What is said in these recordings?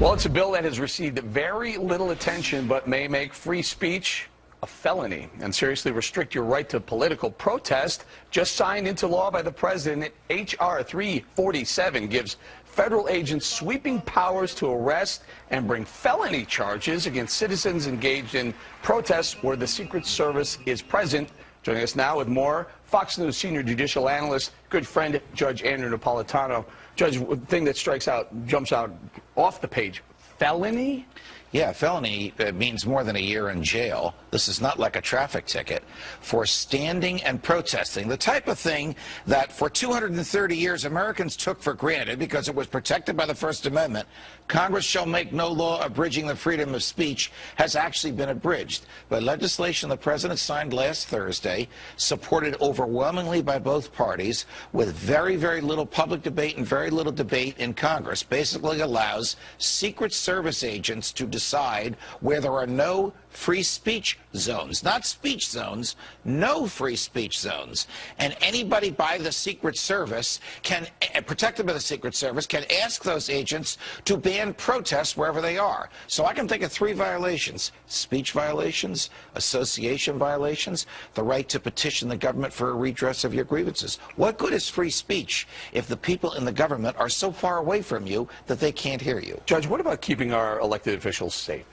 Well, it's a bill that has received very little attention but may make free speech a felony and seriously restrict your right to political protest. Just signed into law by the president, H.R. 347 gives federal agents sweeping powers to arrest and bring felony charges against citizens engaged in protests where the Secret Service is present. Joining us now with more, Fox News senior judicial analyst, good friend, Judge Andrew Napolitano. Judge, the thing that jumps out off the page, felony? Yeah, felony means more than a year in jail. This is not like a traffic ticket. For standing and protesting, the type of thing that for 230 years Americans took for granted because it was protected by the First Amendment, Congress shall make no law abridging the freedom of speech, has actually been abridged by legislation the president signed last Thursday, supported overwhelmingly by both parties, with very, very little public debate and very little debate in Congress. Basically allows Secret Service agents to decide where there are no free speech zones, not speech zones, no free speech zones. And anybody by the Secret Service can, protected by the Secret Service, can ask those agents to ban protests wherever they are. So I can think of 3 violations: speech violations, association violations, the right to petition the government for a redress of your grievances. What good is free speech if the people in the government are so far away from you that they can't hear you? Judge, what about keeping our elected officials safe?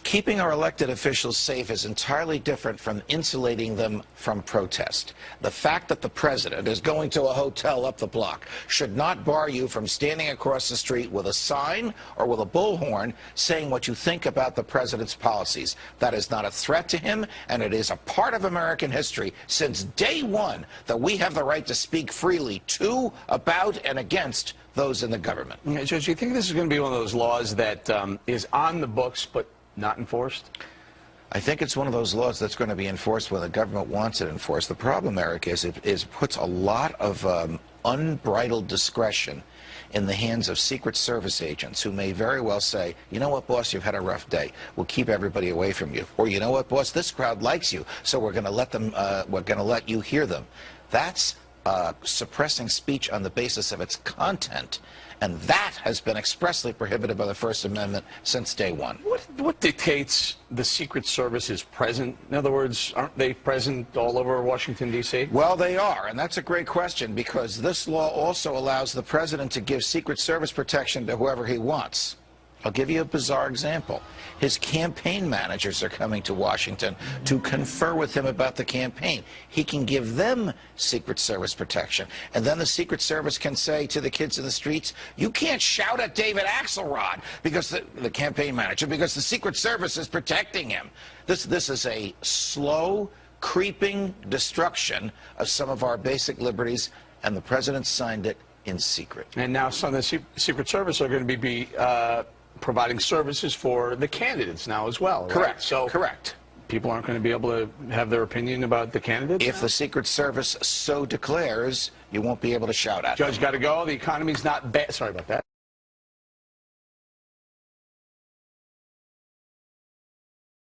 Keeping our elected officials safe is entirely different from insulating them from protest. The fact that the president is going to a hotel up the block should not bar you from standing across the street with a sign or with a bullhorn saying what you think about the president's policies. That is not a threat to him, and it is a part of American history since day one that we have the right to speak freely to, about, and against those in the government. Yeah, Judge, do you think this is going to be one of those laws that is on the books but not enforced? I think it's one of those laws that's going to be enforced when the government wants it enforced. The problem, Eric, is it puts a lot of unbridled discretion in the hands of Secret Service agents who may very well say, you know what, boss, you've had a rough day. We'll keep everybody away from you. Or, you know what, boss, this crowd likes you, so we're going to let them, we're going to let you hear them. That's suppressing speech on the basis of its content, and that has been expressly prohibited by the First Amendment since day one. What dictates the Secret Service is present? In other words, aren't they present all over Washington, D.C.? Well, they are, and that's a great question, because this law also allows the president to give Secret Service protection to whoever he wants. I'll give you a bizarre example. His campaign managers are coming to Washington to confer with him about the campaign. He can give them Secret Service protection. And then the Secret Service can say to the kids in the streets, you can't shout at David Axelrod, because the campaign manager, because the Secret Service is protecting him. This is a slow, creeping destruction of some of our basic liberties, and the president signed it in secret. And now some of the Secret Service are going to be providing services for the candidates now as well, right? Correct. So correct. People aren't going to be able to have their opinion about the candidates If now? the Secret Service so declares, you won't be able to shout at them. Judge, got to go. The economy's not bad. Sorry about that.